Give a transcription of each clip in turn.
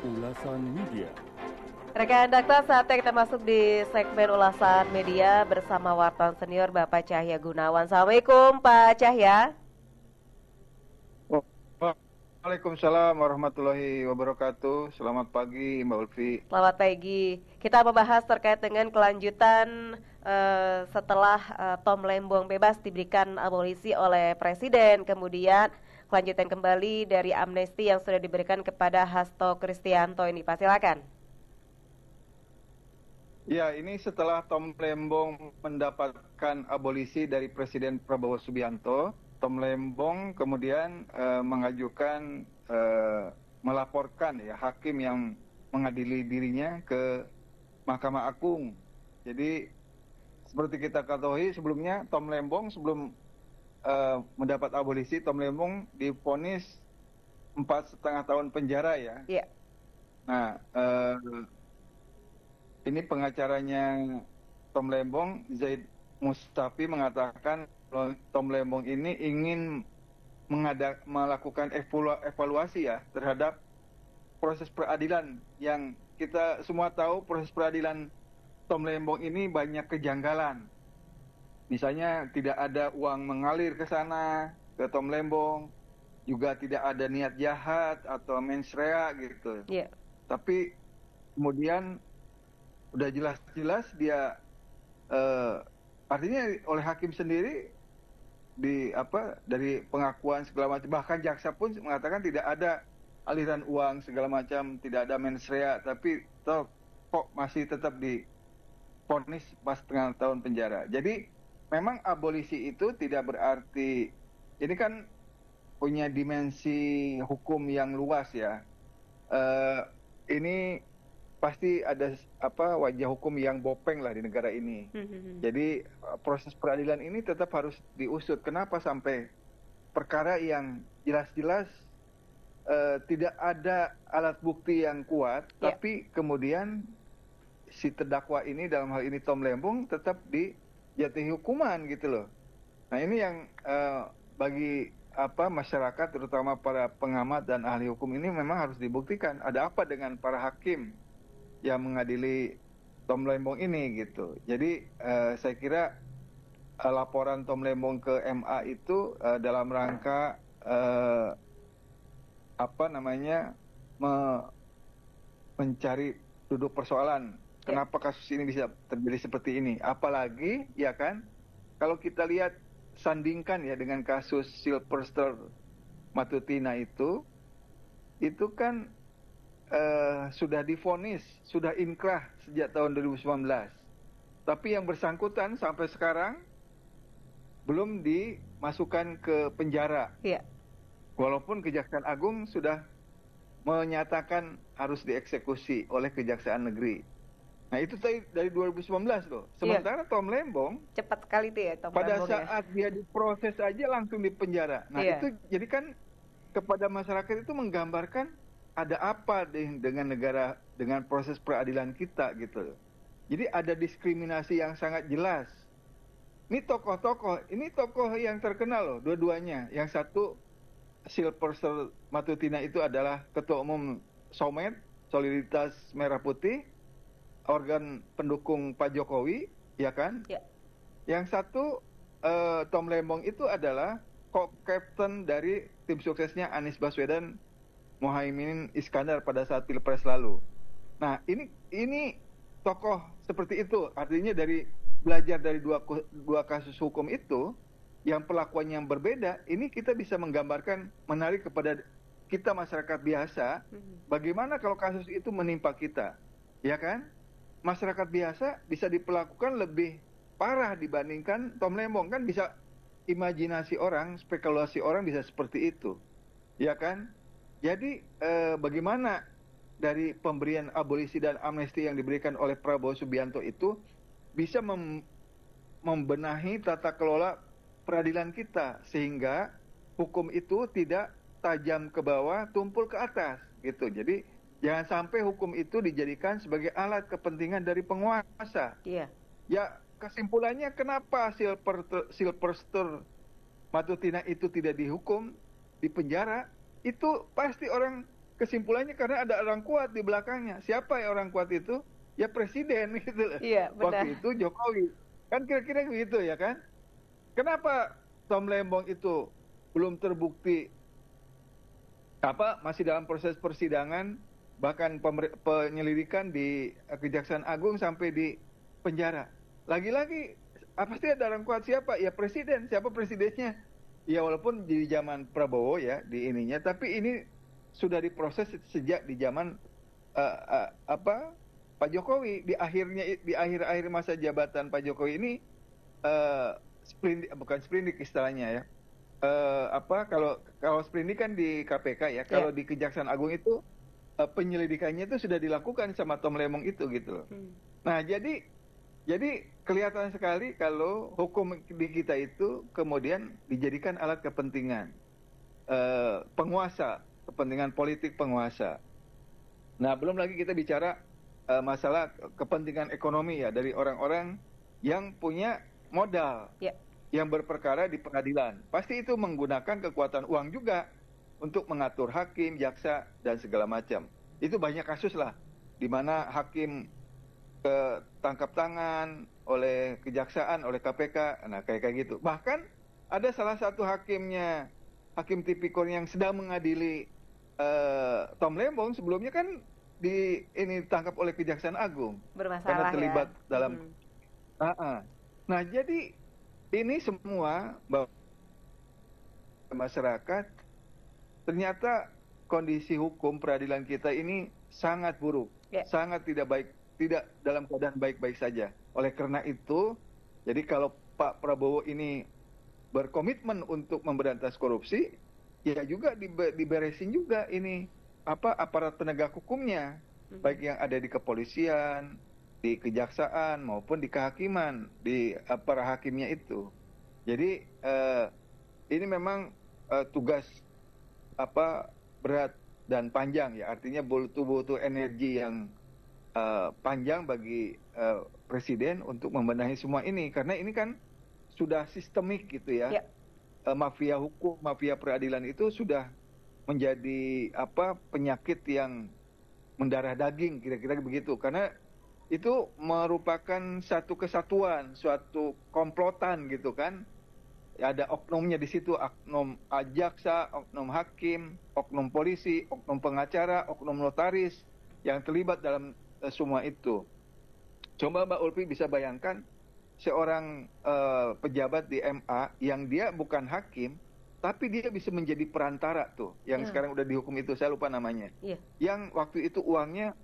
Ulasan Media. Rekan Dakta, saatnya kita masuk di segmen ulasan media bersama wartawan senior Bapak Cahya Gunawan. Assalamualaikum Pak Cahya. Waalaikumsalam warahmatullahi wabarakatuh. Selamat pagi Mbak Ulfi. Selamat pagi. Kita membahas terkait dengan kelanjutan setelah Tom Lembong bebas diberikan abolisi oleh Presiden. Kemudian kelanjutan kembali dari amnesti yang sudah diberikan kepada Hasto Kristianto ini. Pak, silakan. Ya, ini setelah Tom Lembong mendapatkan abolisi dari Presiden Prabowo Subianto, Tom Lembong kemudian mengajukan melaporkan ya hakim yang mengadili dirinya ke Mahkamah Agung. Jadi seperti kita ketahui sebelumnya Tom Lembong sebelum mendapat abolisi, Tom Lembong divonis 4,5 tahun penjara ya. Iya. Nah, ini pengacaranya Tom Lembong, Zaid Mustafi, mengatakan Tom Lembong ini ingin melakukan evaluasi ya terhadap proses peradilan yang kita semua tahu proses peradilan Tom Lembong ini banyak kejanggalan. Misalnya tidak ada uang mengalir ke sana, ke Tom Lembong, juga tidak ada niat jahat atau mens rea gitu. Yeah. Tapi kemudian udah jelas-jelas dia artinya oleh hakim sendiri dari pengakuan segala macam, bahkan jaksa pun mengatakan tidak ada aliran uang segala macam, tidak ada mens rea, tapi kok masih tetap divonis 4,5 tahun penjara. Jadi memang abolisi itu tidak berarti, ini kan punya dimensi hukum yang luas ya. Ini pasti ada wajah hukum yang bopeng lah di negara ini. Jadi proses peradilan ini tetap harus diusut. Kenapa sampai perkara yang jelas-jelas tidak ada alat bukti yang kuat, tapi kemudian si terdakwa ini, dalam hal ini Tom Lembong, tetap dijatuhi hukuman gitu loh. Nah ini yang bagi masyarakat, terutama para pengamat dan ahli hukum ini memang harus dibuktikan. Ada apa dengan para hakim yang mengadili Tom Lembong ini gitu. Jadi saya kira laporan Tom Lembong ke MA itu dalam rangka mencari duduk persoalan. Kenapa kasus ini bisa terjadi seperti ini? Apalagi ya kan, kalau kita lihat sandingkan ya dengan kasus Sylvester Matutina itu kan sudah divonis, sudah inkrah sejak tahun 2019. Tapi yang bersangkutan sampai sekarang belum dimasukkan ke penjara. Iya. Walaupun Kejaksaan Agung sudah menyatakan harus dieksekusi oleh Kejaksaan Negeri. Nah itu dari 2019 loh. Sementara Tom Lembong cepat sekali tuh ya Tom pada Lembong saat dia diproses aja langsung di penjara. Nah itu jadi kan kepada masyarakat itu menggambarkan ada apa dengan negara, dengan proses peradilan kita gitu. Jadi ada diskriminasi yang sangat jelas. Ini tokoh yang terkenal loh, dua-duanya. Yang satu Sylvester Matutina itu adalah Ketua Umum SOMED, Solidaritas Merah Putih, organ pendukung Pak Jokowi, ya kan? Ya. Yang satu Tom Lembong itu adalah co-captain dari tim suksesnya Anies Baswedan, Muhaimin Iskandar pada saat Pilpres lalu. Nah, ini tokoh seperti itu, artinya belajar dari dua kasus hukum itu yang perlakuannya yang berbeda, ini kita bisa menggambarkan, menarik kepada kita masyarakat biasa, bagaimana kalau kasus itu menimpa kita, ya kan? Masyarakat biasa bisa diperlakukan lebih parah dibandingkan Tom Lembong, kan bisa imajinasi orang, spekulasi orang bisa seperti itu, ya kan? Jadi bagaimana dari pemberian abolisi dan amnesti yang diberikan oleh Prabowo Subianto itu bisa membenahi tata kelola peradilan kita sehingga hukum itu tidak tajam ke bawah, tumpul ke atas gitu. Jadi jangan sampai hukum itu dijadikan sebagai alat kepentingan dari penguasa. Iya. Ya kesimpulannya kenapa Sylvester Matutina itu tidak dihukum, di penjara, itu pasti orang kesimpulannya karena ada orang kuat di belakangnya. Siapa ya orang kuat itu? Ya presiden gitu loh. Iya, benar. Waktu itu Jokowi. Kan kira-kira begitu ya kan? Kenapa Tom Lembong itu belum terbukti masih dalam proses persidangan, bahkan penyelidikan di Kejaksaan Agung sampai di penjara. Lagi-lagi pasti ada orang kuat. Siapa? Ya presiden. Siapa presidennya? Ya walaupun di zaman Prabowo ya di ininya, tapi ini sudah diproses sejak di zaman Pak Jokowi. Di akhir masa jabatan Pak Jokowi ini bukan sprindik istilahnya ya. Kalau sprindik kan di KPK ya. Kalau di Kejaksaan Agung itu penyelidikannya itu sudah dilakukan sama Tom Lembong itu gitu loh. Nah, jadi kelihatan sekali kalau hukum di kita itu kemudian dijadikan alat kepentingan penguasa, kepentingan politik penguasa. Nah, belum lagi kita bicara masalah kepentingan ekonomi ya dari orang-orang yang punya modal, yang berperkara di pengadilan. Pasti itu menggunakan kekuatan uang juga untuk mengatur hakim, jaksa, dan segala macam. Itu banyak kasus lah, di mana hakim tangkap tangan oleh kejaksaan, oleh KPK, nah kayak gitu. Bahkan ada salah satu hakimnya, hakim tipikor yang sedang mengadili Tom Lembong sebelumnya kan ditangkap oleh Kejaksaan Agung karena terlibat dalam. Nah, jadi ini semua masyarakat ternyata kondisi hukum peradilan kita ini sangat buruk, sangat tidak baik. Tidak dalam keadaan baik-baik saja. Oleh karena itu, jadi kalau Pak Prabowo ini berkomitmen untuk memberantas korupsi, ya juga diberesin juga ini aparat penegak hukumnya, baik yang ada di kepolisian, di kejaksaan maupun di kehakiman, di para hakimnya itu. Jadi ini memang tugas berat dan panjang ya, artinya butuh energi yang panjang bagi presiden untuk membenahi semua ini, karena ini kan sudah sistemik gitu ya. Mafia hukum, mafia peradilan itu sudah menjadi penyakit yang mendarah daging, kira-kira begitu, karena itu merupakan satu kesatuan, suatu komplotan gitu kan. Ada oknumnya di situ, oknum jaksa, oknum hakim, oknum polisi, oknum pengacara, oknum notaris yang terlibat dalam semua itu. Coba Mbak Ulfi bisa bayangkan seorang pejabat di MA yang dia bukan hakim, tapi dia bisa menjadi perantara tuh, yang sekarang udah dihukum itu, saya lupa namanya. Yang waktu itu uangnya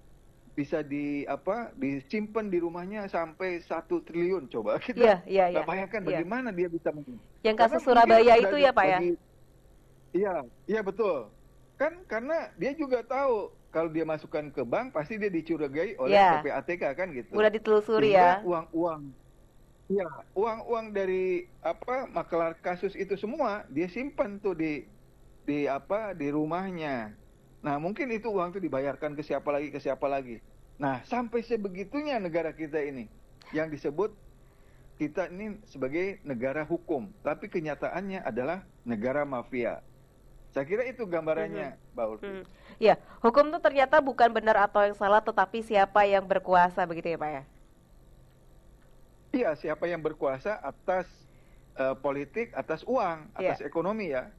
bisa disimpan di rumahnya sampai 1 triliun, coba kita nggak bayangkan bagaimana dia bisa. Yang kasus Surabaya itu ya Pak ya? Iya betul. Kan karena dia juga tahu kalau dia masukkan ke bank pasti dia dicurigai oleh PPATK kan gitu. Udah ditelusuri ya. Uang dari makelar kasus itu semua dia simpan tuh di rumahnya. Nah, mungkin itu uang itu dibayarkan ke siapa lagi. Nah, sampai sebegitunya negara kita ini yang disebut kita ini sebagai negara hukum, tapi kenyataannya adalah negara mafia. Saya kira itu gambarannya, Mbak Ulfi. Ya, hukum itu ternyata bukan benar atau yang salah, tetapi siapa yang berkuasa, begitu ya Pak ya? Iya, siapa yang berkuasa atas politik, atas uang, atas ekonomi ya.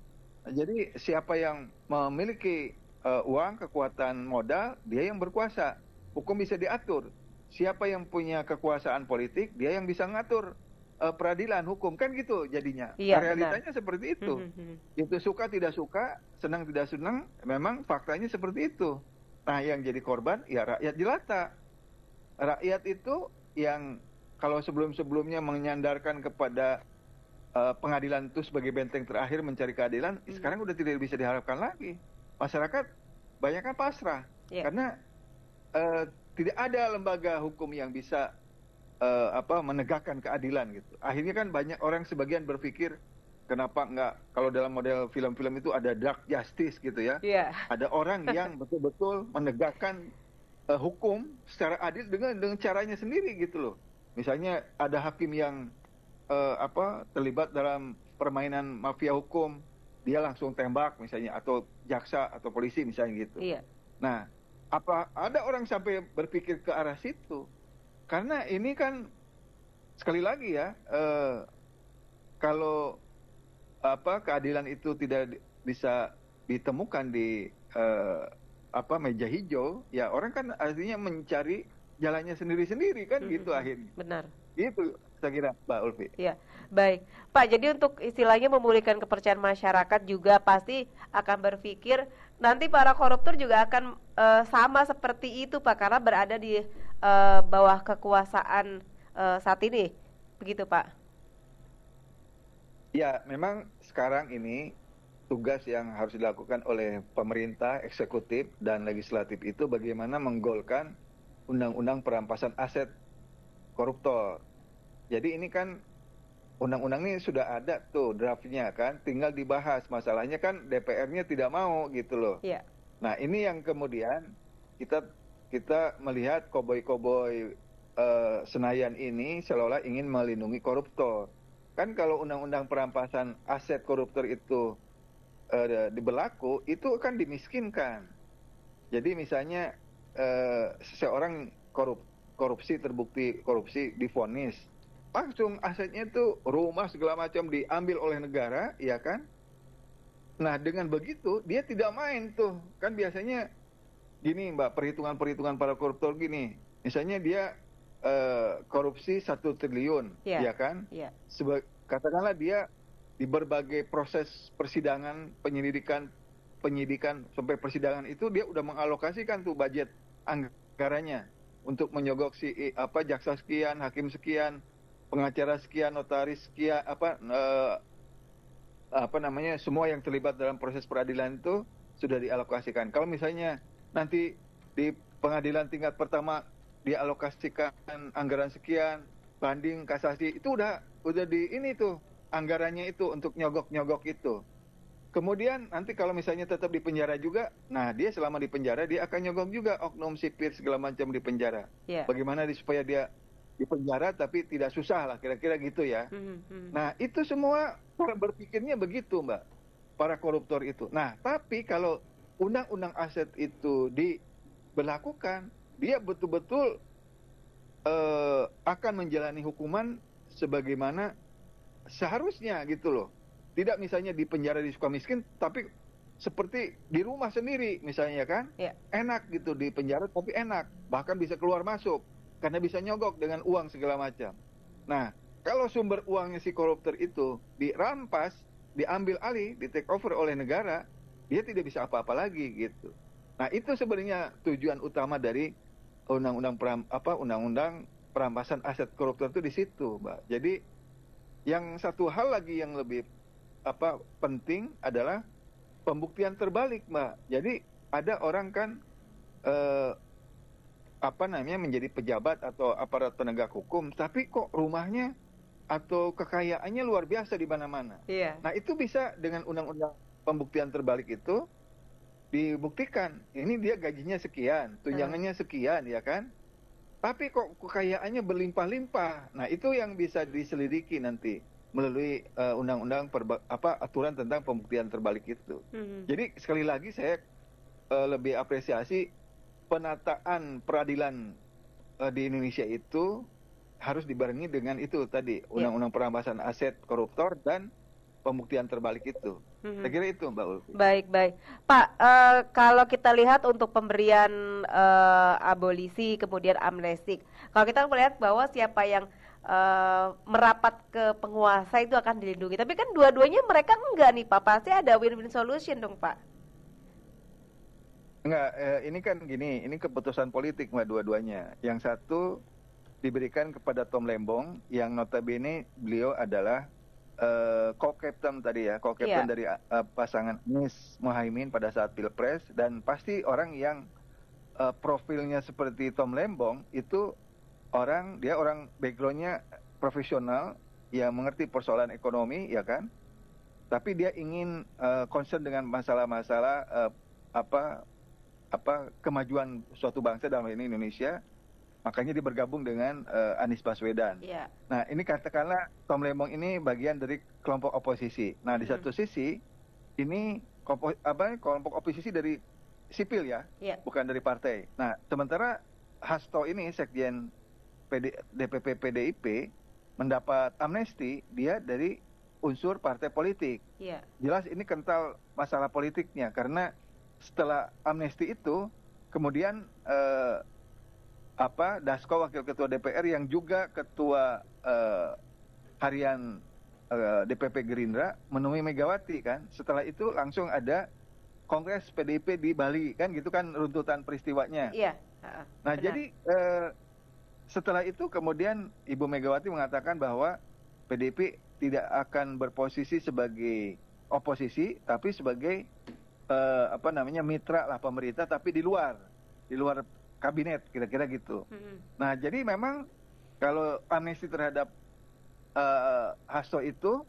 Jadi siapa yang memiliki uang, kekuatan modal, dia yang berkuasa. Hukum bisa diatur. Siapa yang punya kekuasaan politik, dia yang bisa ngatur peradilan hukum, kan gitu jadinya. Realitanya seperti itu. Itu suka tidak suka, senang tidak senang, memang faktanya seperti itu. Nah, yang jadi korban ya rakyat jelata. Rakyat itu yang kalau sebelum-sebelumnya menyandarkan kepada pengadilan itu sebagai benteng terakhir mencari keadilan, sekarang udah tidak bisa diharapkan lagi. Masyarakat banyak kan pasrah, karena tidak ada lembaga hukum yang bisa menegakkan keadilan gitu. Akhirnya kan banyak orang sebagian berpikir kenapa enggak, kalau dalam model film-film itu ada dark justice gitu ya. Ada orang yang betul-betul menegakkan hukum secara adil dengan caranya sendiri gitu loh. Misalnya ada hakim yang terlibat dalam permainan mafia hukum, dia langsung tembak misalnya, atau jaksa atau polisi misalnya gitu. Iya. Nah, apa ada orang sampai berpikir ke arah situ? Karena ini kan sekali lagi ya, kalau keadilan itu tidak bisa ditemukan di meja hijau, ya orang kan artinya mencari jalannya sendiri-sendiri kan gitu akhirnya. Benar. Itu saya kira, Mbak Ulfi. Ya, baik. Pak, jadi untuk istilahnya memulihkan kepercayaan masyarakat juga pasti akan berpikir nanti para koruptor juga akan sama seperti itu, Pak, karena berada di bawah kekuasaan saat ini. Begitu, Pak? Ya, memang sekarang ini tugas yang harus dilakukan oleh pemerintah, eksekutif, dan legislatif itu bagaimana menggolkan undang-undang perampasan aset koruptor. Jadi ini kan undang-undang ini sudah ada tuh draftnya kan, tinggal dibahas. Masalahnya kan DPR-nya tidak mau gitu loh. Iya. Nah ini yang kemudian kita melihat koboi-koboi Senayan ini seolah-olah ingin melindungi koruptor. Kan kalau undang-undang perampasan aset koruptor itu diberlaku, itu kan dimiskinkan. Jadi misalnya seseorang korupsi, terbukti korupsi, divonis, langsung asetnya itu rumah segala macam diambil oleh negara, ya kan? Nah dengan begitu dia tidak main tuh, kan biasanya gini Mbak, perhitungan para koruptor gini, misalnya dia korupsi 1 triliun, ya kan? Yeah. Katakanlah dia di berbagai proses persidangan, penyidikan sampai persidangan itu dia udah mengalokasikan tuh budget anggarannya untuk menyogok jaksa sekian, hakim sekian, pengacara sekian, notaris sekian, semua yang terlibat dalam proses peradilan itu sudah dialokasikan. Kalau misalnya nanti di pengadilan tingkat pertama dialokasikan anggaran sekian, banding, kasasi, itu udah di ini tuh anggarannya itu untuk nyogok itu. Kemudian nanti kalau misalnya tetap di penjara juga, nah dia selama di penjara dia akan nyogok juga oknum sipir segala macam di penjara. Yeah. Bagaimana supaya dia di penjara tapi tidak susah lah, kira-kira gitu ya. Nah itu semua cara berpikirnya begitu Mbak, para koruptor itu. Nah tapi kalau undang-undang aset itu diberlakukan, dia betul-betul akan menjalani hukuman sebagaimana seharusnya gitu loh. Tidak misalnya di penjara di Sukamiskin, tapi seperti di rumah sendiri misalnya kan. Yeah. Enak gitu di penjara tapi enak. Bahkan bisa keluar masuk. Karena bisa nyogok dengan uang segala macam. Nah, kalau sumber uangnya si koruptor itu dirampas, diambil alih, di take over oleh negara, dia tidak bisa apa-apa lagi gitu. Nah, itu sebenarnya tujuan utama dari undang-undang perampasan aset koruptor itu di situ, Mbak. Jadi yang satu hal lagi yang lebih penting adalah pembuktian terbalik, Mbak. Jadi ada orang kan menjadi pejabat atau aparat penegak hukum, tapi kok rumahnya atau kekayaannya luar biasa di mana-mana. Yeah. Nah itu bisa dengan undang-undang pembuktian terbalik itu dibuktikan. Ini dia gajinya sekian, tunjangannya sekian, ya kan? Tapi kok kekayaannya berlimpah-limpah. Nah itu yang bisa diselidiki nanti melalui undang-undang aturan tentang pembuktian terbalik itu. Jadi sekali lagi saya lebih apresiasi penataan peradilan di Indonesia itu harus dibarengi dengan itu tadi, undang-undang perampasan aset koruptor dan pembuktian terbalik itu. Saya kira itu Mbak Ulfi. Baik. Pak, kalau kita lihat untuk pemberian abolisi kemudian amnesti, kalau kita melihat bahwa siapa yang merapat ke penguasa itu akan dilindungi. Tapi kan dua-duanya mereka enggak nih Pak, pasti ada win-win solution dong Pak. Enggak, ini kan gini, ini keputusan politik Mbak dua-duanya. Yang satu diberikan kepada Tom Lembong, yang notabene beliau adalah co-captain tadi ya, co-captain dari pasangan Anies Mohaimin pada saat Pilpres, dan pasti orang yang profilnya seperti Tom Lembong itu dia orang backgroundnya profesional, yang mengerti persoalan ekonomi, ya kan? Tapi dia ingin concern dengan masalah-masalah kemajuan suatu bangsa, dalam ini Indonesia, makanya dia bergabung dengan Anies Baswedan. Yeah. Nah ini katakanlah Tom Lembong ini bagian dari kelompok oposisi. Nah di satu sisi ini kelompok oposisi dari sipil ya, bukan dari partai. Nah, sementara Hasto ini sekjen DPP PDIP mendapat amnesti, dia dari unsur partai politik. Jelas ini kental masalah politiknya, karena setelah amnesti itu kemudian Dasko wakil ketua DPR yang juga ketua harian DPP Gerindra menemui Megawati kan. Setelah itu langsung ada Kongres PDIP di Bali kan, gitu kan runtutan peristiwanya. Nah, benar. Jadi setelah itu kemudian Ibu Megawati mengatakan bahwa PDIP tidak akan berposisi sebagai oposisi, tapi sebagai mitra lah pemerintah, tapi di luar kabinet, kira-kira gitu. Nah, jadi memang kalau amnesti terhadap Hasto itu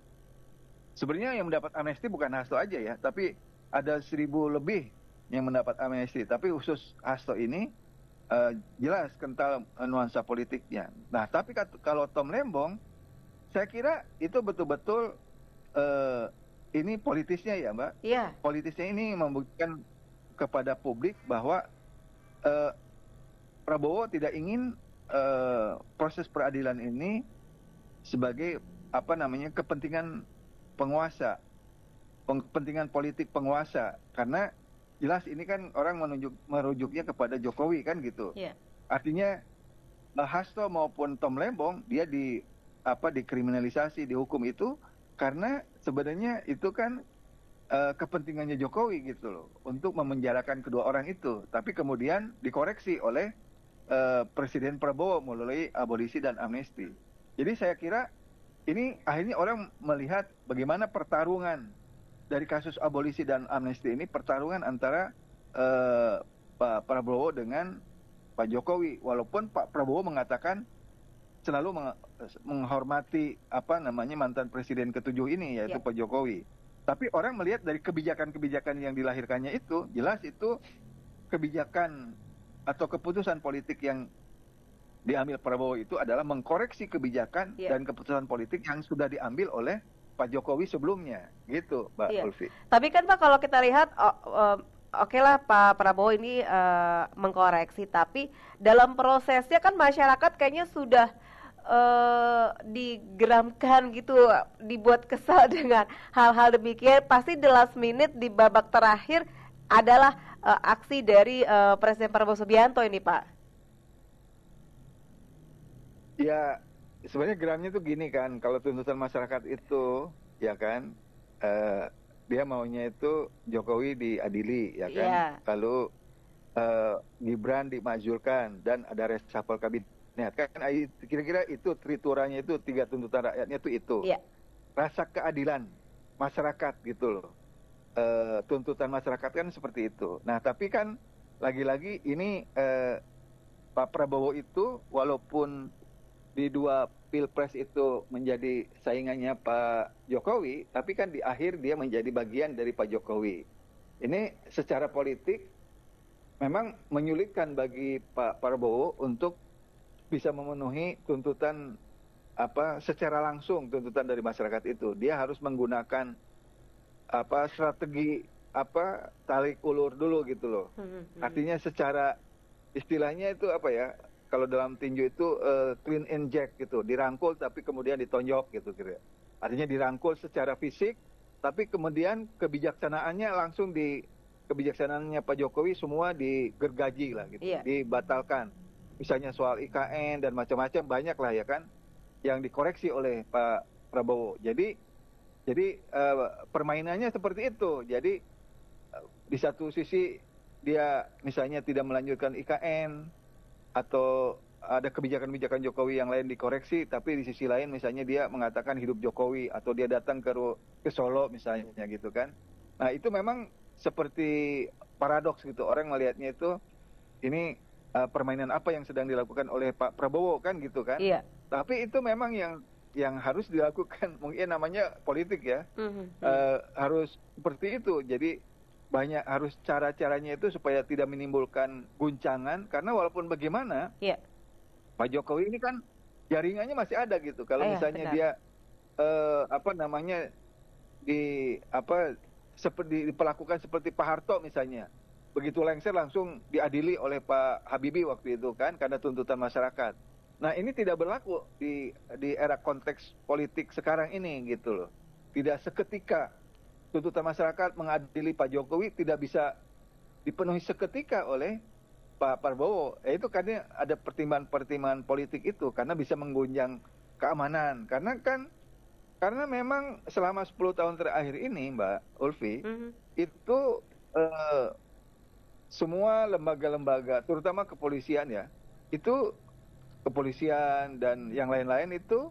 sebenarnya yang mendapat amnesti bukan Hasto aja ya, tapi ada 1.000 lebih yang mendapat amnesti. Tapi khusus Hasto ini jelas kental nuansa politiknya. Nah, tapi kalau Tom Lembong, saya kira itu betul-betul ini politisnya ya, Mbak. Politisnya ini membuktikan kepada publik bahwa Prabowo tidak ingin proses peradilan ini sebagai kepentingan penguasa, kepentingan politik penguasa, karena jelas ini kan orang merujuknya kepada Jokowi kan gitu. Artinya Hasto maupun Tom Lembong dia dikriminalisasi, dihukum itu karena sebenarnya itu kan kepentingannya Jokowi gitu loh, untuk memenjarakan kedua orang itu, tapi kemudian dikoreksi oleh Presiden Prabowo melalui abolisi dan amnesti. Jadi saya kira ini akhirnya orang melihat bagaimana pertarungan dari kasus abolisi dan amnesti ini, pertarungan antara Pak Prabowo dengan Pak Jokowi. Walaupun Pak Prabowo mengatakan selalu menghormati mantan presiden ke-7 ini, yaitu Pak Jokowi. Tapi orang melihat dari kebijakan-kebijakan yang dilahirkannya itu, jelas itu kebijakan atau keputusan politik yang diambil Prabowo itu adalah mengkoreksi kebijakan dan keputusan politik yang sudah diambil oleh Pak Jokowi sebelumnya, gitu, Mbak Ulfi. Tapi kan Pak, kalau kita lihat, oke lah Pak Prabowo ini mengkoreksi, tapi dalam prosesnya kan masyarakat kayaknya sudah digeramkan gitu, dibuat kesal dengan hal-hal demikian. Pasti the last minute di babak terakhir adalah aksi dari Presiden Prabowo Subianto ini, Pak. Ya, sebenarnya geramnya tuh gini kan, kalau tuntutan masyarakat itu, ya kan, dia maunya itu Jokowi diadili, ya kan, lalu Gibran dimajulkan dan ada reshuffle kabinet, kan, kira-kira itu trituranya itu 3 tuntutan rakyatnya itu. Rasa keadilan masyarakat gitu loh, tuntutan masyarakat kan seperti itu. Nah, tapi kan lagi-lagi ini Pak Prabowo itu walaupun di 2 pilpres itu menjadi saingannya Pak Jokowi, tapi kan di akhir dia menjadi bagian dari Pak Jokowi. Ini secara politik memang menyulitkan bagi Pak Prabowo untuk bisa memenuhi tuntutan secara langsung, tuntutan dari masyarakat itu. Dia harus menggunakan strategi tarik ulur dulu gitu loh. Artinya secara istilahnya itu kalau dalam tinju itu clean and jerk gitu, dirangkul tapi kemudian ditonjok gitu kira. Artinya dirangkul secara fisik, tapi kemudian kebijaksanaannya langsung kebijaksanaannya Pak Jokowi semua digergaji lah gitu, dibatalkan. Misalnya soal IKN dan macam-macam banyak lah ya kan, yang dikoreksi oleh Pak Prabowo. Jadi permainannya seperti itu. Jadi di satu sisi dia misalnya tidak melanjutkan IKN, atau ada kebijakan-kebijakan Jokowi yang lain dikoreksi, tapi di sisi lain misalnya dia mengatakan hidup Jokowi, atau dia datang ke Solo misalnya gitu kan. Nah, itu memang seperti paradoks gitu, orang melihatnya itu ini permainan apa yang sedang dilakukan oleh Pak Prabowo kan gitu kan. Tapi itu memang yang harus dilakukan, mungkin namanya politik ya, harus seperti itu. Jadi banyak harus cara-caranya itu supaya tidak menimbulkan guncangan, karena walaupun bagaimana Pak Jokowi ini kan jaringannya masih ada gitu. Kalau misalnya benar. Dia seperti diperlakukan seperti Pak Harto misalnya. Begitu lengser langsung diadili oleh Pak Habibie waktu itu kan karena tuntutan masyarakat. Nah, ini tidak berlaku di era konteks politik sekarang ini gitu loh. Tidak seketika tuntutan masyarakat mengadili Pak Jokowi tidak bisa dipenuhi seketika oleh Pak Prabowo. Itu karena ada pertimbangan-pertimbangan politik itu karena bisa mengguncang keamanan. Karena memang selama 10 tahun terakhir ini, Mbak Ulfi, itu semua lembaga-lembaga, terutama kepolisian ya, itu kepolisian dan yang lain-lain itu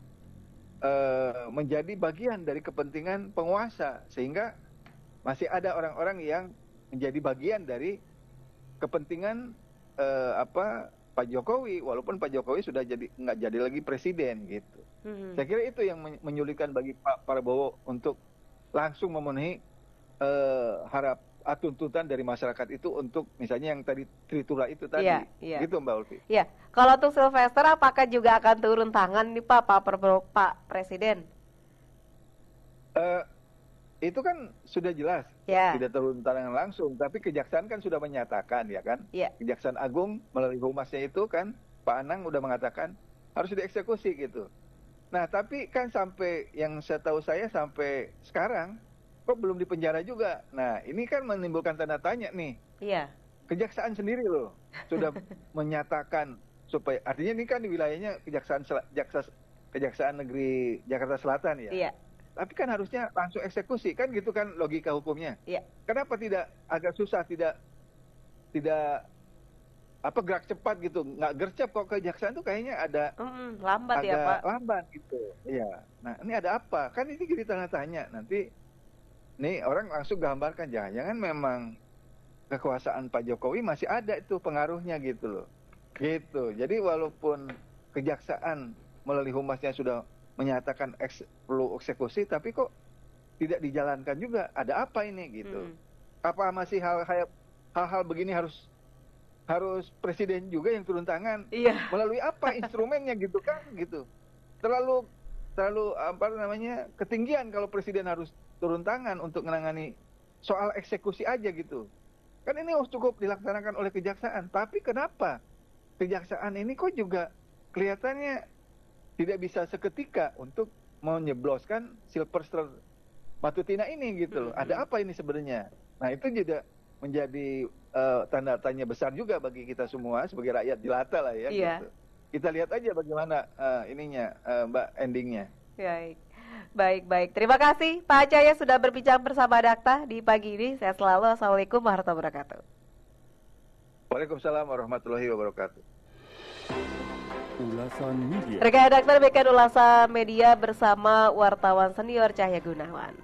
menjadi bagian dari kepentingan penguasa, sehingga masih ada orang-orang yang menjadi bagian dari kepentingan Pak Jokowi, walaupun Pak Jokowi sudah nggak jadi lagi presiden gitu. Saya kira itu yang menyulitkan bagi Pak Prabowo untuk langsung memenuhi tuntutan dari masyarakat itu untuk misalnya yang tadi Tritura itu tadi, gitu Mbak Ulfi. Iya, kalau untuk Sylvester apakah juga akan turun tangan nih Pak Presiden? Itu kan sudah jelas, tidak turun tangan langsung, tapi Kejaksaan kan sudah menyatakan ya kan, Kejaksaan Agung melalui humasnya itu kan Pak Anang udah mengatakan harus dieksekusi gitu. Nah tapi kan sampai yang saya tahu saya sampai sekarang kok belum dipenjara juga. Nah ini kan menimbulkan tanda tanya nih. Iya. Kejaksaan sendiri loh sudah menyatakan supaya artinya ini kan di wilayahnya Kejaksaan Negeri Jakarta Selatan ya. Iya. Tapi kan harusnya langsung eksekusi kan gitu kan logika hukumnya. Iya. Kenapa tidak agak susah tidak gerak cepat gitu, nggak gercep kok Kejaksaan tuh kayaknya ada lambat ya Pak. Lambat gitu. Iya. Nah ini ada apa? Kan ini jadi tanda tanya nanti. Nih orang langsung gambarkan jangan-jangan memang kekuasaan Pak Jokowi masih ada itu pengaruhnya gitu loh. Gitu. Jadi walaupun Kejaksaan melalui humasnya sudah menyatakan perlu eksekusi, tapi kok tidak dijalankan juga. Ada apa ini gitu? Apa masih hal-hal begini harus presiden juga yang turun tangan? Iya. Melalui apa instrumennya gitu kan gitu. Terlalu ketinggian kalau presiden harus turun tangan untuk menangani soal eksekusi aja gitu. Kan ini cukup dilaksanakan oleh Kejaksaan, tapi kenapa Kejaksaan ini kok juga kelihatannya tidak bisa seketika untuk menyebloskan Sylvester Matutina ini gitu loh. Ada apa ini sebenarnya? Nah itu juga menjadi tanda tanya besar juga bagi kita semua sebagai rakyat jelata lah ya. Gitu. Kita lihat aja bagaimana Mbak endingnya. Baik. Terima kasih Pak Cahya sudah berbincang bersama Dakta di pagi ini. Sehat selalu. Assalamualaikum warahmatullahi wabarakatuh. Waalaikumsalam warahmatullahi wabarakatuh. Ulasan Media. Rekan Dakta demikian ulasan media bersama wartawan senior Cahya Gunawan.